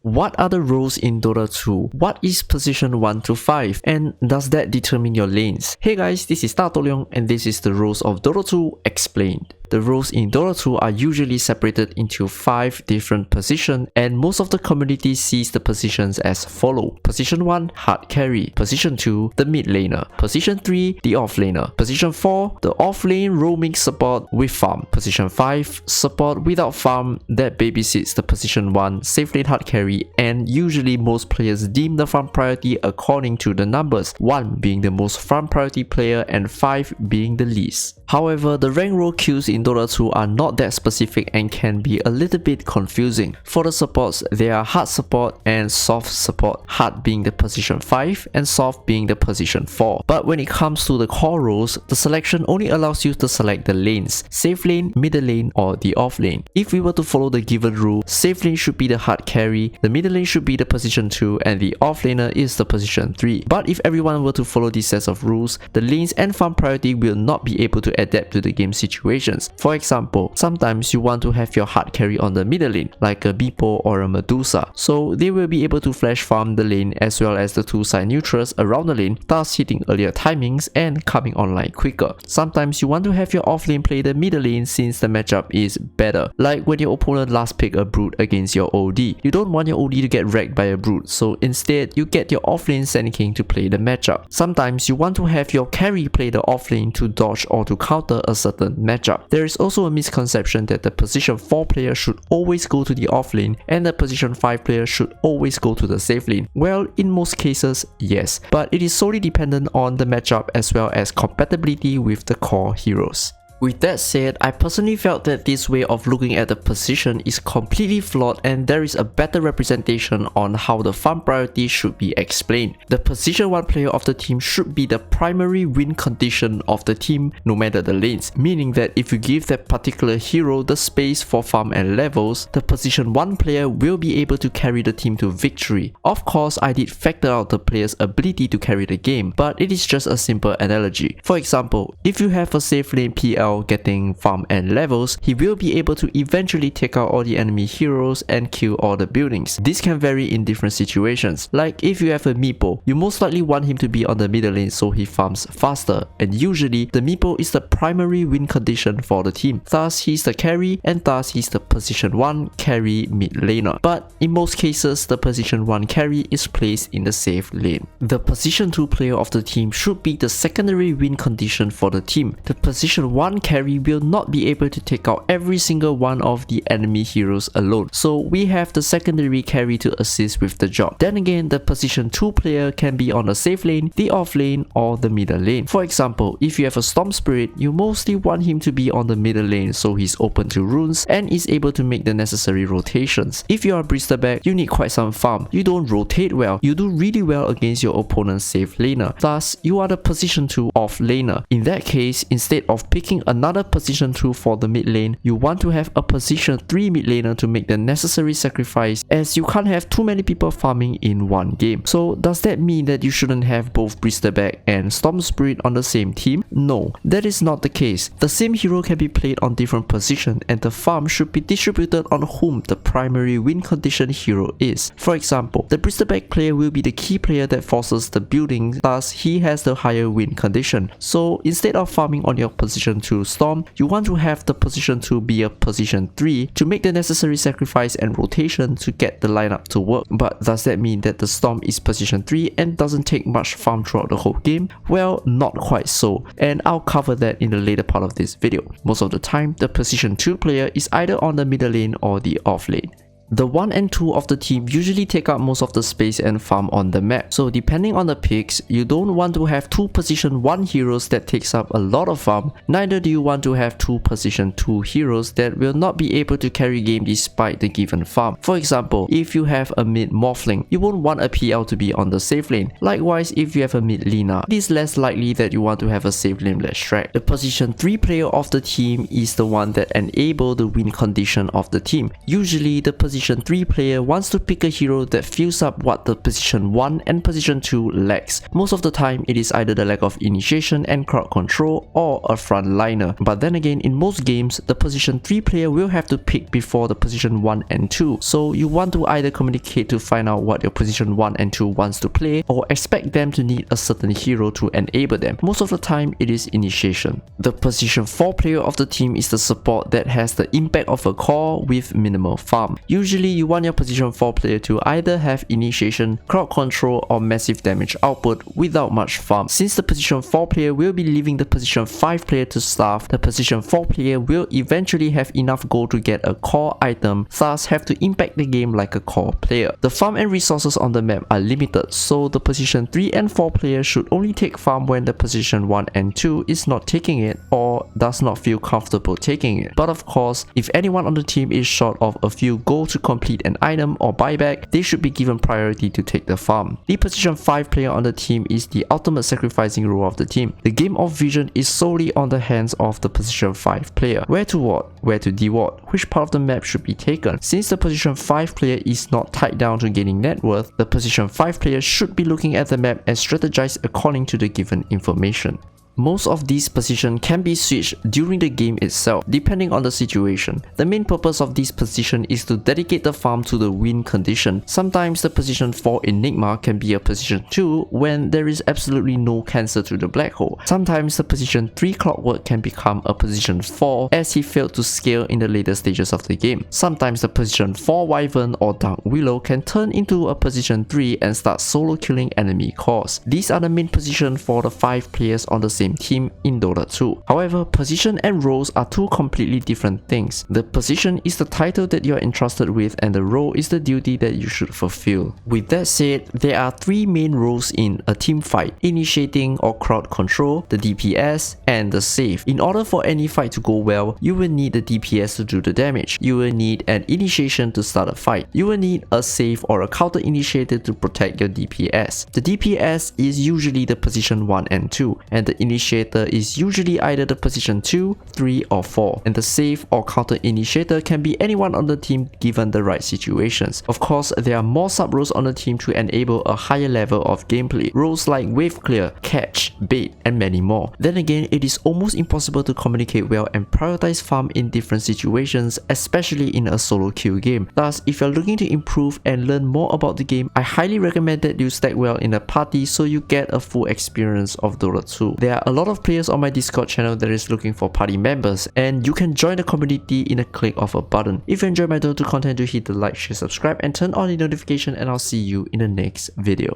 What are the roles in Dota 2? What is position 1 to 5? And does that determine your lanes? Hey guys, this is DATOHLEONG and this is the roles of Dota 2 explained. The roles in Dota 2 are usually separated into 5 different positions, and most of the community sees the positions as follow. Position 1, hard carry. Position 2, the mid laner. Position 3, the off laner. Position 4, the off lane roaming support with farm. Position 5, support without farm that babysits the position 1, safe lane hard carry, and usually most players deem the farm priority according to the numbers, 1 being the most farm priority player and 5 being the least. However, the rank role queues in Dota 2 are not that specific and can be a little bit confusing. For the supports, there are hard support and soft support, hard being the position 5 and soft being the position 4. But when it comes to the core roles, the selection only allows you to select the lanes, safe lane, middle lane or the off lane. If we were to follow the given rule, safe lane should be the hard carry, the middle lane should be the position 2 and the off laner is the position 3. But if everyone were to follow these sets of rules, the lanes and farm priority will not be able to adapt to the game situations. For example, sometimes you want to have your hard carry on the middle lane, like a Beepo or a Medusa, so they will be able to flash farm the lane as well as the two side neutrals around the lane, thus hitting earlier timings and coming online quicker. Sometimes you want to have your off lane play the middle lane since the matchup is better, like when your opponent last pick a brute against your OD. You don't want your OD to get wrecked by a brute, so instead you get your off lane Sand King to play the matchup. Sometimes you want to have your carry play the off lane to dodge or to counter a certain matchup. There is also a misconception that the position 4 player should always go to the off lane and the position 5 player should always go to the safe lane. Well, in most cases, yes, but it is solely dependent on the matchup as well as compatibility with the core heroes. With that said, I personally felt that this way of looking at the position is completely flawed and there is a better representation on how the farm priority should be explained. The position 1 player of the team should be the primary win condition of the team no matter the lanes, meaning that if you give that particular hero the space for farm and levels, the position 1 player will be able to carry the team to victory. Of course, I did factor out the player's ability to carry the game, but it is just a simple analogy. For example, if you have a safe lane PL getting farm and levels, he will be able to eventually take out all the enemy heroes and kill all the buildings. This can vary in different situations. Like if you have a Meepo, you most likely want him to be on the middle lane so he farms faster, and usually the Meepo is the primary win condition for the team. Thus he's the carry and thus he's the position 1 carry mid laner. But in most cases, the position 1 carry is placed in the safe lane. The position 2 player of the team should be the secondary win condition for the team. The position 1 carry will not be able to take out every single one of the enemy heroes alone, so we have the secondary carry to assist with the job. Then again, the position 2 player can be on the safe lane, the off lane or the middle lane. For example, if you have a Storm Spirit, you mostly want him to be on the middle lane so he's open to runes and is able to make the necessary rotations. If you are Bristerback, you need quite some farm. You don't rotate well, you do really well against your opponent's safe laner. Thus, you are the position 2 off laner. In that case, instead of picking another position 2 for the mid lane, you want to have a position 3 mid laner to make the necessary sacrifice, as you can't have too many people farming in one game. So does that mean that you shouldn't have both Bristerback and Storm Spirit on the same team? No, that is not the case. The same hero can be played on different positions and the farm should be distributed on whom the primary win condition hero is. For example, the Bristerback player will be the key player that forces the building, thus he has the higher win condition. So instead of farming on your position 2 Storm, you want to have the position 2 be a position 3 to make the necessary sacrifice and rotation to get the lineup to work. But does that mean that the Storm is position 3 and doesn't take much farm throughout the whole game? Well, not quite so, and I'll cover that in the later part of this video. Most of the time, the position 2 player is either on the middle lane or the off lane. The 1 and 2 of the team usually take up most of the space and farm on the map, so depending on the picks, you don't want to have 2 position 1 heroes that takes up a lot of farm, neither do you want to have 2 position 2 heroes that will not be able to carry game despite the given farm. For example, if you have a mid Morphling, you won't want a PL to be on the safe lane. Likewise, if you have a mid Lina, it is less likely that you want to have a safe lane less Shrek. The position 3 player of the team is the one that enable the win condition of the team. Usually, the position position 3 player wants to pick a hero that fills up what the position 1 and position 2 lacks. Most of the time, it is either the lack of initiation and crowd control or a frontliner. But then again, in most games, the position 3 player will have to pick before the position 1 and 2. So you want to either communicate to find out what your position 1 and 2 wants to play, or expect them to need a certain hero to enable them. Most of the time, it is initiation. The position 4 player of the team is the support that has the impact of a core with minimal farm. Usually, you want your position 4 player to either have initiation, crowd control, or massive damage output without much farm. Since the position 4 player will be leaving the position 5 player to starve, the position 4 player will eventually have enough gold to get a core item, thus have to impact the game like a core player. The farm and resources on the map are limited, so the position 3 and 4 player should only take farm when the position 1 and 2 is not taking it or does not feel comfortable taking it. But of course, if anyone on the team is short of a few gold to complete an item or buyback, they should be given priority to take the farm. The position 5 player on the team is the ultimate sacrificing role of the team. The game of vision is solely on the hands of the position 5 player. Where to ward, where to deward, which part of the map should be taken. Since the position 5 player is not tied down to gaining net worth, the position 5 player should be looking at the map and strategize according to the given information. Most of these positions can be switched during the game itself, depending on the situation. The main purpose of this position is to dedicate the farm to the win condition. Sometimes the position 4 Enigma can be a position 2 when there is absolutely no cancer to the black hole. Sometimes the position 3 Clockwork can become a position 4 as he failed to scale in the later stages of the game. Sometimes the position 4 Wyvern or Dark Willow can turn into a position 3 and start solo killing enemy cores. These are the main positions for the 5 players on the same team in Dota 2. However, position and roles are two completely different things. The position is the title that you are entrusted with and the role is the duty that you should fulfill. With that said, there are 3 main roles in a team fight: initiating or crowd control, the DPS, and the save. In order for any fight to go well, you will need the DPS to do the damage. You will need an initiation to start a fight. You will need a save or a counter initiator to protect your DPS. The DPS is usually the position 1 and 2, and the initiator is usually either the position 2, 3, or 4, and the save or counter initiator can be anyone on the team given the right situations. Of course, there are more sub-roles on the team to enable a higher level of gameplay. Roles like wave clear, catch, bait, and many more. Then again, it is almost impossible to communicate well and prioritize farm in different situations, especially in a solo queue game. Thus, if you're looking to improve and learn more about the game, I highly recommend that you stack well in a party so you get a full experience of Dota 2. There are a lot of players on my Discord channel that is looking for party members, and you can join the community in a click of a button. If you enjoy my Dota content, do hit the like, share, subscribe, and turn on the notification, and I'll see you in the next video.